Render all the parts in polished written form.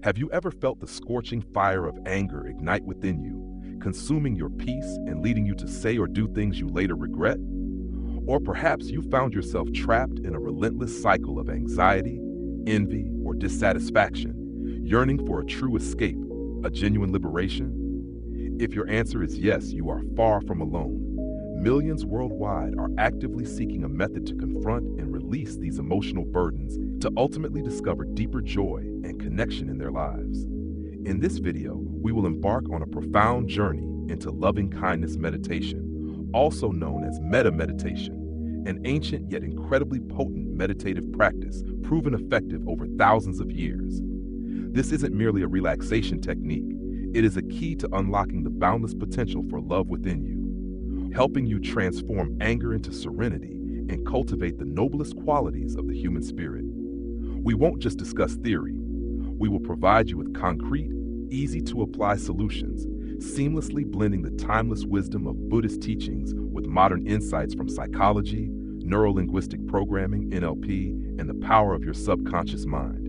Have you ever felt the scorching fire of anger ignite within you, consuming your peace and leading you to say or do things you later regret? Or perhaps you found yourself trapped in a relentless cycle of anxiety, envy, or dissatisfaction, yearning for a true escape, a genuine liberation? If your answer is yes, you are far from alone. Millions worldwide are actively seeking a method to confront and release these emotional burdens to ultimately discover deeper joy and connection in their lives. In this video, we will embark on a profound journey into loving kindness meditation, also known as metta meditation, an ancient yet incredibly potent meditative practice proven effective over thousands of years. This isn't merely a relaxation technique, it is a key to unlocking the boundless potential for love within you, helping you transform anger into serenity and cultivate the noblest qualities of the human spirit. We won't just discuss theory. We will provide you with concrete, easy-to-apply solutions, seamlessly blending the timeless wisdom of Buddhist teachings with modern insights from psychology, neuro-linguistic programming, NLP, and the power of your subconscious mind.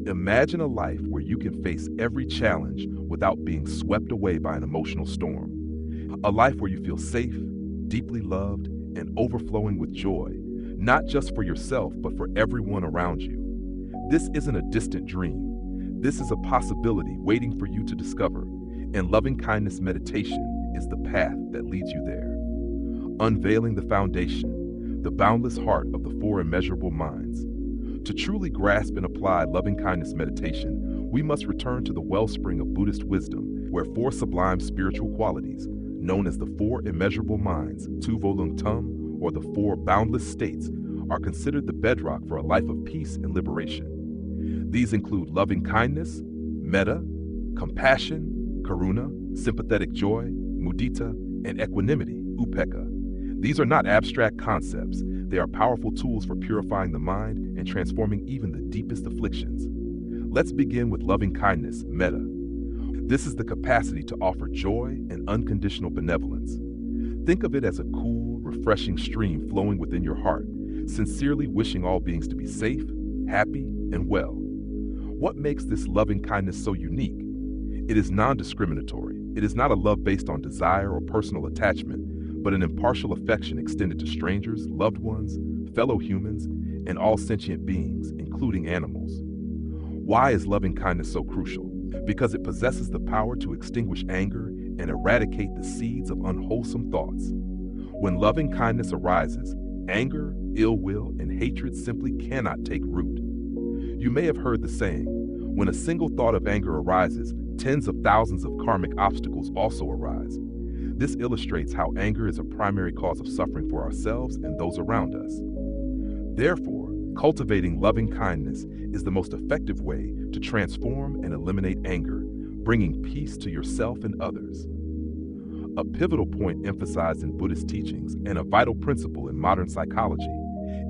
Imagine a life where you can face every challenge without being swept away by an emotional storm. A life where you feel safe, deeply loved, and overflowing with joy, not just for yourself, but for everyone around you. This isn't a distant dream. This is a possibility waiting for you to discover, and loving kindness meditation is the path that leads you there. Unveiling the foundation, the boundless heart of the four immeasurable minds. To truly grasp and apply loving kindness meditation, we must return to the wellspring of Buddhist wisdom, where four sublime spiritual qualities, known as the four immeasurable minds, Tu Volung Tum, or the four boundless states, are considered the bedrock for a life of peace and liberation. These include loving kindness, metta, compassion, karuna, sympathetic joy, mudita, and equanimity, upekkha. These are not abstract concepts. They are powerful tools for purifying the mind and transforming even the deepest afflictions. Let's begin with loving kindness, metta. This is the capacity to offer joy and unconditional benevolence. Think of it as a cool, refreshing stream flowing within your heart, sincerely wishing all beings to be safe, happy, and well. What makes this loving kindness so unique? It is non-discriminatory. It is not a love based on desire or personal attachment, but an impartial affection extended to strangers, loved ones, fellow humans, and all sentient beings, including animals. Why is loving kindness so crucial? Because it possesses the power to extinguish anger and eradicate the seeds of unwholesome thoughts. When loving kindness arises, anger, ill will, and hatred simply cannot take root. You may have heard the saying, when a single thought of anger arises, tens of thousands of karmic obstacles also arise. This illustrates how anger is a primary cause of suffering for ourselves and those around us. Therefore, cultivating loving kindness is the most effective way to transform and eliminate anger, bringing peace to yourself and others. A pivotal point emphasized in Buddhist teachings and a vital principle in modern psychology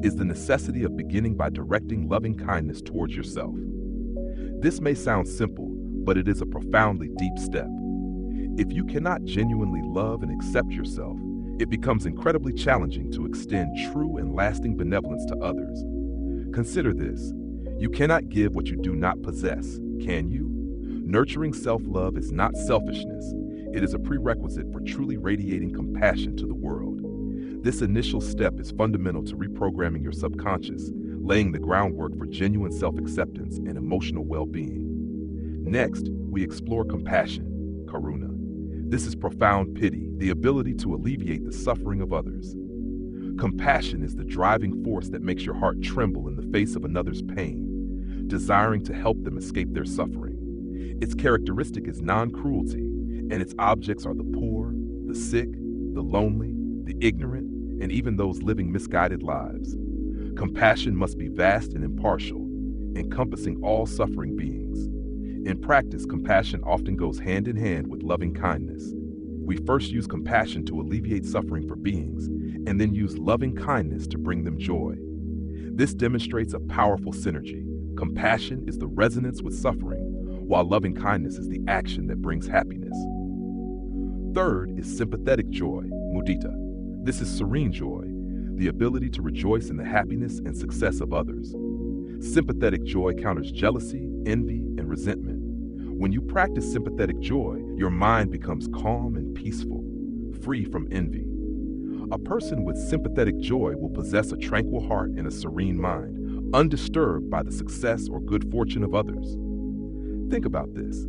is the necessity of beginning by directing loving kindness towards yourself. This may sound simple, but it is a profoundly deep step. If you cannot genuinely love and accept yourself, it becomes incredibly challenging to extend true and lasting benevolence to others. Consider this. You cannot give what you do not possess, can you? Nurturing self-love is not selfishness. It is a prerequisite for truly radiating compassion to the world. This initial step is fundamental to reprogramming your subconscious, laying the groundwork for genuine self-acceptance and emotional well-being. Next, we explore compassion, karuna. This is profound pity, the ability to alleviate the suffering of others. Compassion is the driving force that makes your heart tremble in the face of another's pain, desiring to help them escape their suffering. Its characteristic is non-cruelty, and its objects are the poor, the sick, the lonely, the ignorant, and even those living misguided lives. Compassion must be vast and impartial, encompassing all suffering beings. In practice, compassion often goes hand in hand with loving kindness. We first use compassion to alleviate suffering for beings, and then use loving kindness to bring them joy. This demonstrates a powerful synergy. Compassion is the resonance with suffering, while loving kindness is the action that brings happiness. Third is sympathetic joy, mudita. This is serene joy, the ability to rejoice in the happiness and success of others. Sympathetic joy counters jealousy, envy, and resentment. When you practice sympathetic joy, your mind becomes calm and peaceful, free from envy. A person with sympathetic joy will possess a tranquil heart and a serene mind, undisturbed by the success or good fortune of others. Think about this.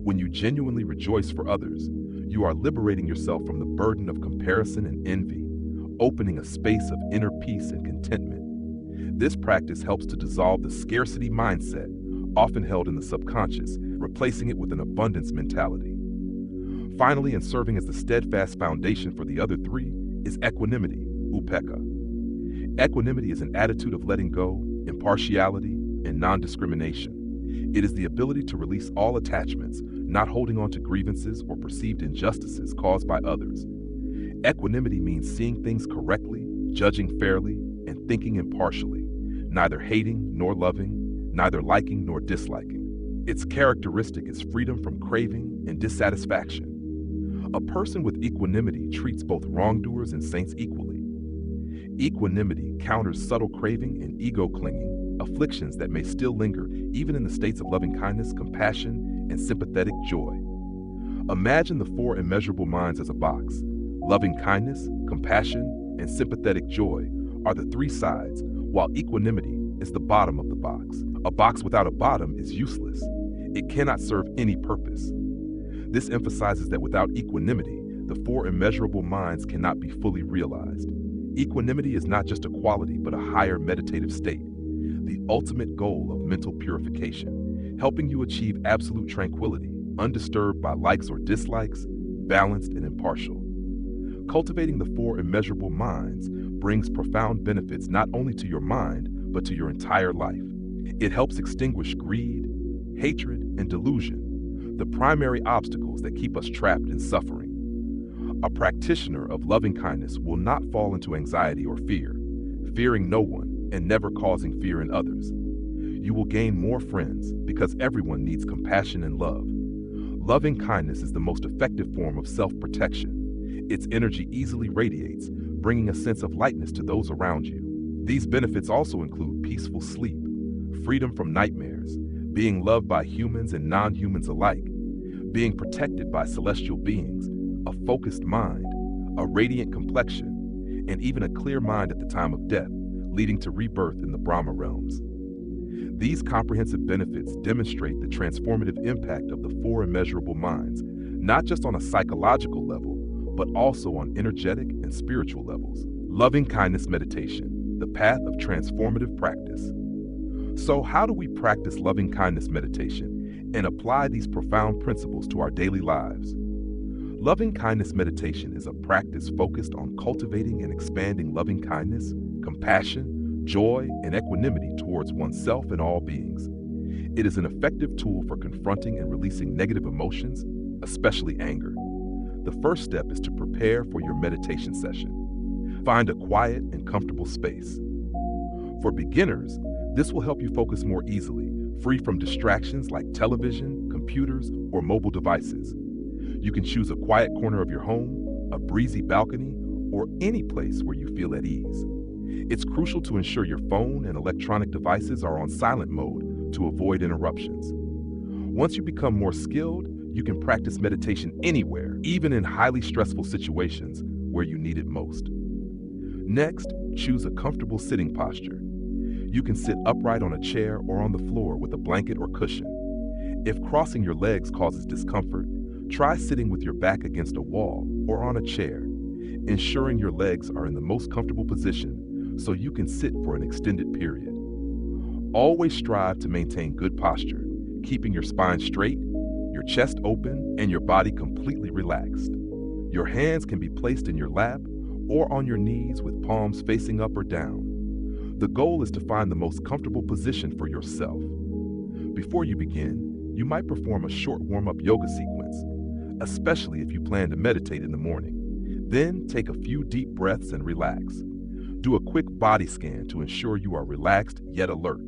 When you genuinely rejoice for others, you are liberating yourself from the burden of comparison and envy, opening a space of inner peace and contentment. This practice helps to dissolve the scarcity mindset, often held in the subconscious, replacing it with an abundance mentality. Finally, and serving as the steadfast foundation for the other three, is equanimity, upekkha. Equanimity is an attitude of letting go, impartiality, and non-discrimination. It is the ability to release all attachments, not holding on to grievances or perceived injustices caused by others. Equanimity means seeing things correctly, judging fairly, and thinking impartially, neither hating nor loving, neither liking nor disliking. Its characteristic is freedom from craving and dissatisfaction. A person with equanimity treats both wrongdoers and saints equally. Equanimity counters subtle craving and ego clinging, afflictions that may still linger even in the states of loving kindness, compassion, and sympathetic joy. Imagine the four immeasurable minds as a box. Loving kindness, compassion, and sympathetic joy are the three sides, while equanimity is the bottom of the box. A box without a bottom is useless. It cannot serve any purpose. This emphasizes that without equanimity, the four immeasurable minds cannot be fully realized. Equanimity is not just a quality, but a higher meditative state, the ultimate goal of mental purification, helping you achieve absolute tranquility, undisturbed by likes or dislikes, balanced and impartial. Cultivating the four immeasurable minds brings profound benefits not only to your mind, but to your entire life. It helps extinguish greed, hatred, and delusion, the primary obstacles that keep us trapped in suffering. A practitioner of loving kindness will not fall into anxiety or fear, fearing no one and never causing fear in others. You will gain more friends because everyone needs compassion and love. Loving kindness is the most effective form of self-protection. Its energy easily radiates, bringing a sense of lightness to those around you. These benefits also include peaceful sleep, freedom from nightmares, being loved by humans and non-humans alike, being protected by celestial beings, a focused mind, a radiant complexion, and even a clear mind at the time of death, leading to rebirth in the Brahma realms. These comprehensive benefits demonstrate the transformative impact of the four immeasurable minds, not just on a psychological level, but also on energetic and spiritual levels. Loving kindness meditation, the path of transformative practice. So how do we practice loving kindness meditation and apply these profound principles to our daily lives? Loving kindness meditation is a practice focused on cultivating and expanding loving kindness, compassion, joy, and equanimity towards oneself and all beings. It is an effective tool for confronting and releasing negative emotions, especially anger. The first step is to prepare for your meditation session. Find a quiet and comfortable space. For beginners, this will help you focus more easily, free from distractions like television, computers, or mobile devices. You can choose a quiet corner of your home, a breezy balcony, or any place where you feel at ease. It's crucial to ensure your phone and electronic devices are on silent mode to avoid interruptions. Once you become more skilled, you can practice meditation anywhere, even in highly stressful situations where you need it most. Next, choose a comfortable sitting posture. You can sit upright on a chair or on the floor with a blanket or cushion. If crossing your legs causes discomfort, try sitting with your back against a wall or on a chair, ensuring your legs are in the most comfortable position so you can sit for an extended period. Always strive to maintain good posture, keeping your spine straight, your chest open, and your body completely relaxed. Your hands can be placed in your lap or on your knees with palms facing up or down. The goal is to find the most comfortable position for yourself. Before you begin, you might perform a short warm-up yoga sequence, especially if you plan to meditate in the morning. Then take a few deep breaths and relax. Do a quick body scan to ensure you are relaxed yet alert.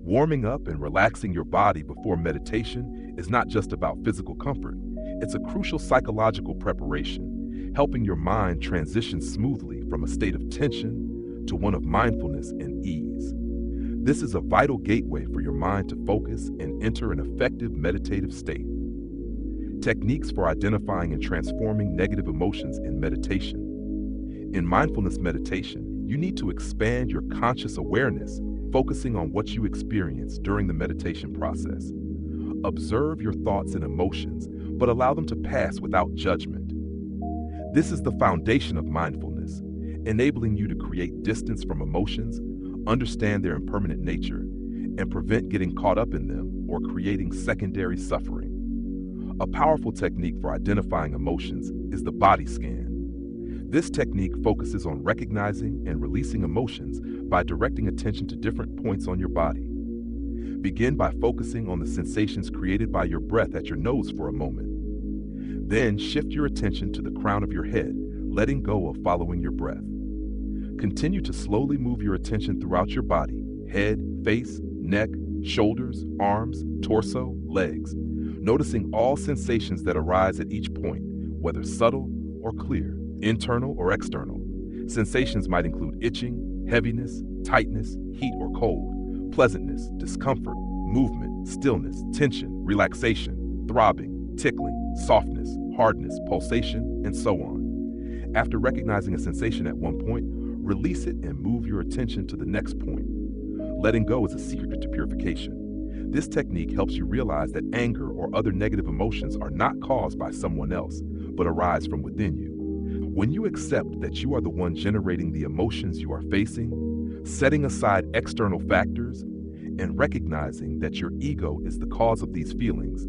Warming up and relaxing your body before meditation is not just about physical comfort. It's a crucial psychological preparation, helping your mind transition smoothly from a state of tension to one of mindfulness and ease. This is a vital gateway for your mind to focus and enter an effective meditative state. Techniques for identifying and transforming negative emotions in meditation. In mindfulness meditation, you need to expand your conscious awareness, focusing on what you experience during the meditation process. Observe your thoughts and emotions, but allow them to pass without judgment. This is the foundation of mindfulness, enabling you to create distance from emotions, understand their impermanent nature, and prevent getting caught up in them or creating secondary suffering. A powerful technique for identifying emotions is the body scan. This technique focuses on recognizing and releasing emotions by directing attention to different points on your body. Begin by focusing on the sensations created by your breath at your nose for a moment. Then shift your attention to the crown of your head, letting go of following your breath. Continue to slowly move your attention throughout your body: head, face, neck, shoulders, arms, torso, legs, noticing all sensations that arise at each point, whether subtle or clear, internal or external. Sensations might include itching, heaviness, tightness, heat or cold, pleasantness, discomfort, movement, stillness, tension, relaxation, throbbing, tickling, softness, hardness, pulsation, and so on. After recognizing a sensation at one point, release it and move your attention to the next point. Letting go is a secret to purification. This technique helps you realize that anger or other negative emotions are not caused by someone else, but arise from within you. When you accept that you are the one generating the emotions you are facing, setting aside external factors, and recognizing that your ego is the cause of these feelings,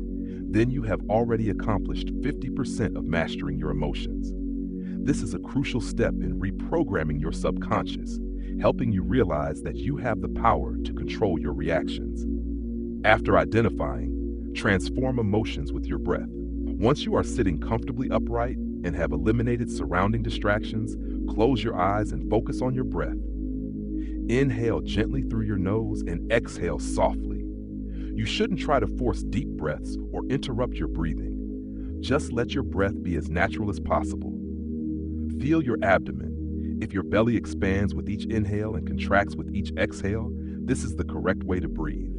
then you have already accomplished 50% of mastering your emotions. This is a crucial step in reprogramming your subconscious, helping you realize that you have the power to control your reactions. After identifying, transform emotions with your breath. Once you are sitting comfortably upright and have eliminated surrounding distractions, close your eyes and focus on your breath. Inhale gently through your nose and exhale softly. You shouldn't try to force deep breaths or interrupt your breathing. Just let your breath be as natural as possible. Feel your abdomen. If your belly expands with each inhale and contracts with each exhale, this is the correct way to breathe.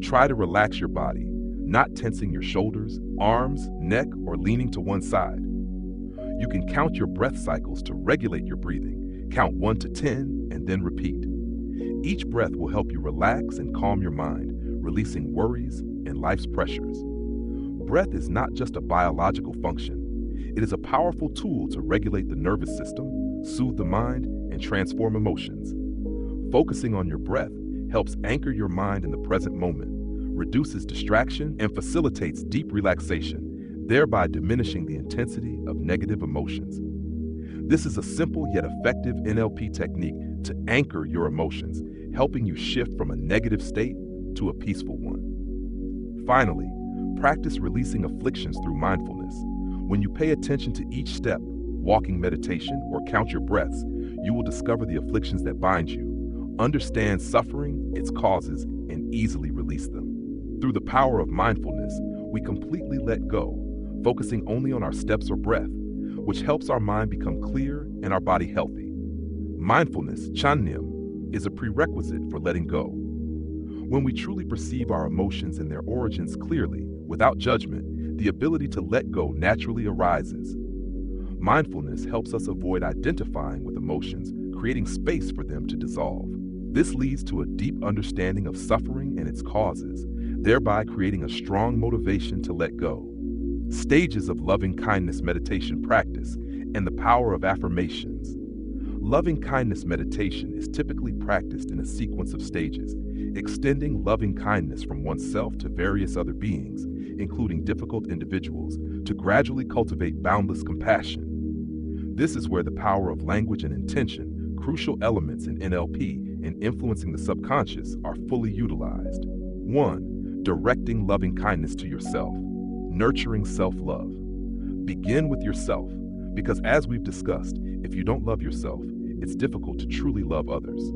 Try to relax your body, not tensing your shoulders, arms, neck, or leaning to one side. You can count your breath cycles to regulate your breathing. Count 1 to 10 and then repeat. Each breath will help you relax and calm your mind, releasing worries and life's pressures. Breath is not just a biological function. It is a powerful tool to regulate the nervous system, soothe the mind, and transform emotions. Focusing on your breath helps anchor your mind in the present moment, reduces distraction, and facilitates deep relaxation, thereby diminishing the intensity of negative emotions. This is a simple yet effective NLP technique to anchor your emotions, helping you shift from a negative state to a peaceful one. Finally, practice releasing afflictions through mindfulness. When you pay attention to each step, walking meditation, or count your breaths, you will discover the afflictions that bind you, understand suffering, its causes, and easily release them. Through the power of mindfulness, we completely let go, focusing only on our steps or breath, which helps our mind become clear and our body healthy. Mindfulness, Channyam, is a prerequisite for letting go. When we truly perceive our emotions and their origins clearly, without judgment, the ability to let go naturally arises. Mindfulness helps us avoid identifying with emotions, creating space for them to dissolve. This leads to a deep understanding of suffering and its causes, thereby creating a strong motivation to let go. Stages of loving kindness meditation practice and the power of affirmations. Loving kindness meditation is typically practiced in a sequence of stages, extending loving kindness from oneself to various other beings, including difficult individuals, to gradually cultivate boundless compassion. This is where the power of language and intention, crucial elements in NLP in influencing the subconscious, are fully utilized. 1. Directing loving kindness to yourself. Nurturing self-love. Begin with yourself, because as we've discussed, if you don't love yourself, it's difficult to truly love others.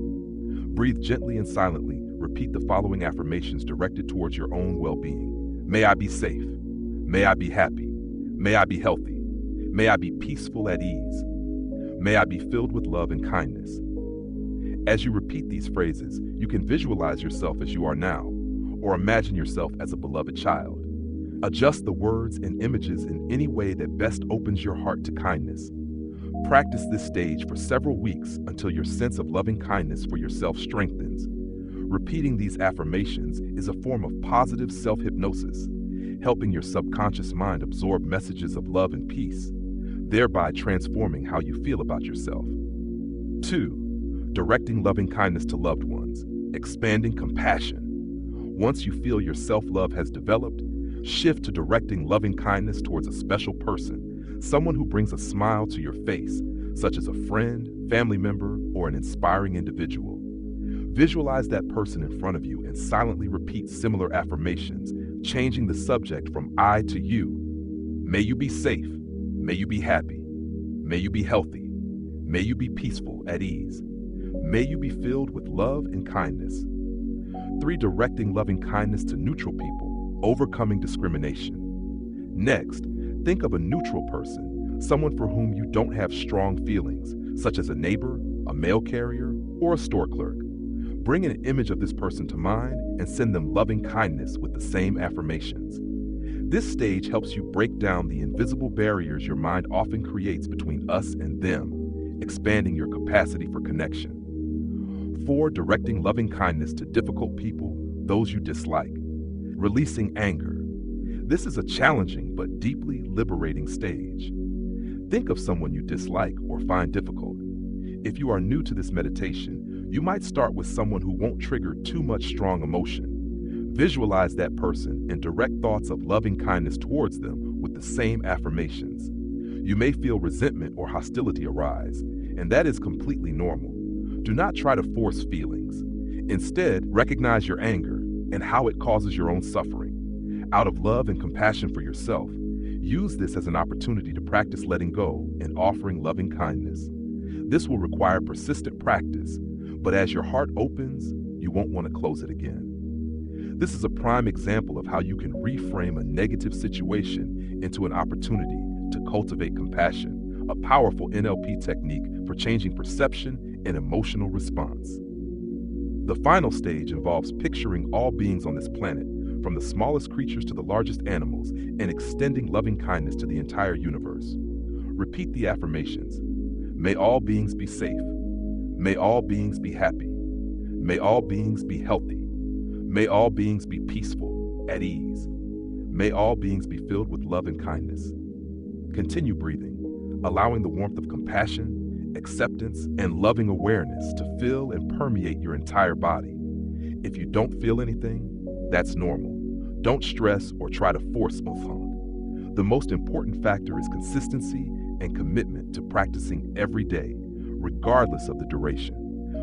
Breathe gently and silently. Repeat the following affirmations directed towards your own well-being. May I be safe. May I be happy. May I be healthy. May I be peaceful at ease. May I be filled with love and kindness. As you repeat these phrases, you can visualize yourself as you are now, or imagine yourself as a beloved child. Adjust the words and images in any way that best opens your heart to kindness. Practice this stage for several weeks until your sense of loving kindness for yourself strengthens. Repeating these affirmations is a form of positive self-hypnosis, helping your subconscious mind absorb messages of love and peace, thereby transforming how you feel about yourself. 2. Directing loving kindness to loved ones, expanding compassion. Once you feel your self-love has developed, shift to directing loving kindness towards a special person, someone who brings a smile to your face, such as a friend, family member, or an inspiring individual. Visualize that person in front of you and silently repeat similar affirmations, changing the subject from I to you. May you be safe. May you be happy. May you be healthy. May you be peaceful, at ease. May you be filled with love and kindness. 3. Directing loving kindness to neutral people, overcoming discrimination. Next, think of a neutral person, someone for whom you don't have strong feelings, such as a neighbor, a mail carrier, or a store clerk. Bring an image of this person to mind and send them loving kindness with the same affirmations. This stage helps you break down the invisible barriers your mind often creates between us and them, expanding your capacity for connection. 4. Directing loving kindness to difficult people, those you dislike. Releasing anger. This is a challenging but deeply liberating stage. Think of someone you dislike or find difficult. If you are new to this meditation, you might start with someone who won't trigger too much strong emotion. Visualize that person and direct thoughts of loving kindness towards them with the same affirmations. You may feel resentment or hostility arise, and that is completely normal. Do not try to force feelings. Instead, recognize your anger and how it causes your own suffering. Out of love and compassion for yourself, use this as an opportunity to practice letting go and offering loving kindness. This will require persistent practice, but as your heart opens, you won't want to close it again. This is a prime example of how you can reframe a negative situation into an opportunity to cultivate compassion, a powerful NLP technique for changing perception and emotional response. The final stage involves picturing all beings on this planet, from the smallest creatures to the largest animals, and extending loving kindness to the entire universe. Repeat the affirmations. May all beings be safe. May all beings be happy. May all beings be healthy. May all beings be peaceful, at ease. May all beings be filled with love and kindness. Continue breathing, allowing the warmth of compassion, acceptance, and loving awareness to fill and permeate your entire body. If you don't feel anything, that's normal. Don't stress or try to force Mufang. The most important factor is consistency and commitment to practicing every day, regardless of the duration.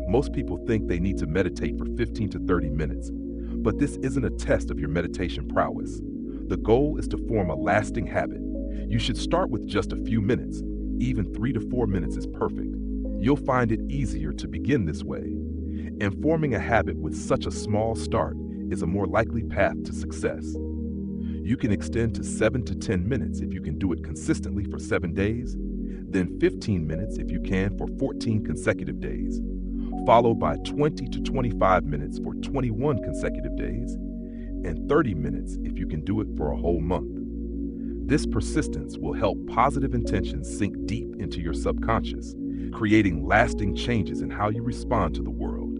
Most people think they need to meditate for 15 to 30 minutes, but this isn't a test of your meditation prowess. The goal is to form a lasting habit. You should start with just a few minutes. Even 3 to 4 minutes is perfect. You'll find it easier to begin this way. And forming a habit with such a small start is a more likely path to success. You can extend to 7 to 10 minutes if you can do it consistently for 7 days, then 15 minutes if you can for 14 consecutive days, followed by 20 to 25 minutes for 21 consecutive days, and 30 minutes if you can do it for a whole month. This persistence will help positive intentions sink deep into your subconscious, creating lasting changes in how you respond to the world.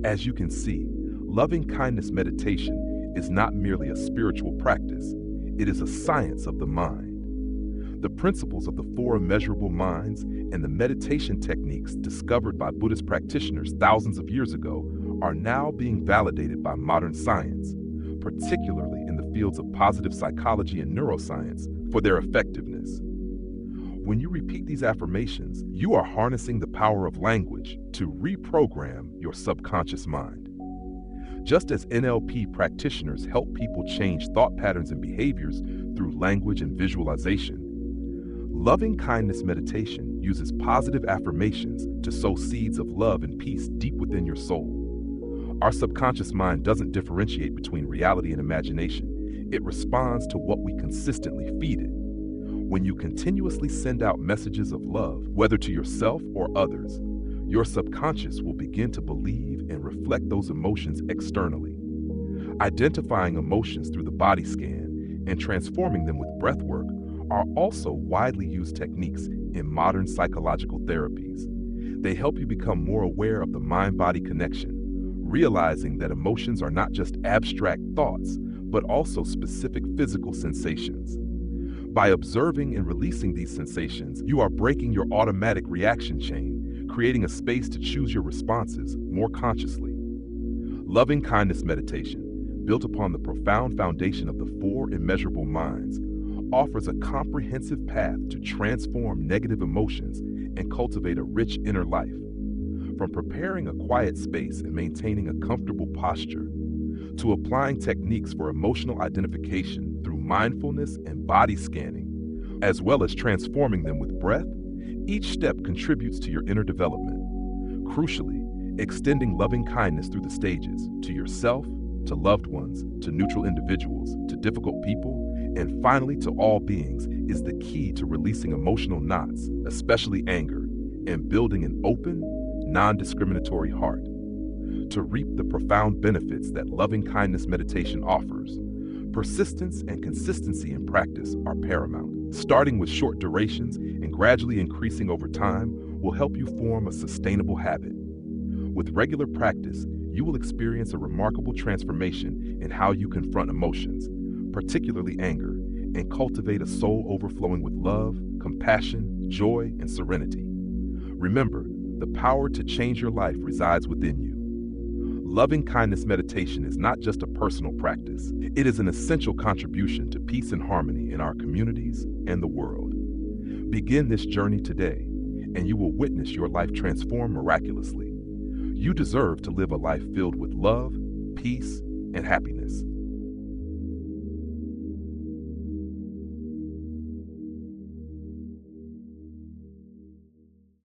As you can see, loving kindness meditation is not merely a spiritual practice, it is a science of the mind. The principles of the 4 immeasurable minds and the meditation techniques discovered by Buddhist practitioners thousands of years ago are now being validated by modern science, particularly in the fields of positive psychology and neuroscience, for their effectiveness. When you repeat these affirmations, you are harnessing the power of language to reprogram your subconscious mind. Just as NLP practitioners help people change thought patterns and behaviors through language and visualization, loving kindness meditation uses positive affirmations to sow seeds of love and peace deep within your soul. Our subconscious mind doesn't differentiate between reality and imagination. It responds to what we consistently feed it. When you continuously send out messages of love, whether to yourself or others, Your subconscious will begin to believe and reflect those emotions externally. Identifying emotions through the body scan and transforming them with breath work are also widely used techniques in modern psychological therapies. They help you become more aware of the mind-body connection, realizing that emotions are not just abstract thoughts, but also specific physical sensations. By observing and releasing these sensations, you are breaking your automatic reaction chain, creating a space to choose your responses more consciously. Loving kindness meditation, built upon the profound foundation of the four immeasurable minds, offers a comprehensive path to transform negative emotions and cultivate a rich inner life. From preparing a quiet space and maintaining a comfortable posture, to applying techniques for emotional identification through mindfulness and body scanning, as well as transforming them with breath, each step contributes to your inner development. Crucially, extending loving kindness through the stages to yourself, to loved ones, to neutral individuals, to difficult people, and finally to all beings is the key to releasing emotional knots, especially anger, and building an open, non-discriminatory heart. To reap the profound benefits that loving kindness meditation offers, persistence and consistency in practice are paramount. Starting with short durations and gradually increasing over time will help you form a sustainable habit. With regular practice, you will experience a remarkable transformation in how you confront emotions, particularly anger, and cultivate a soul overflowing with love, compassion, joy, and serenity. Remember, the power to change your life resides within you. Loving kindness meditation is not just a personal practice. It is an essential contribution to peace and harmony in our communities and the world. Begin this journey today, and you will witness your life transform miraculously. You deserve to live a life filled with love, peace, and happiness.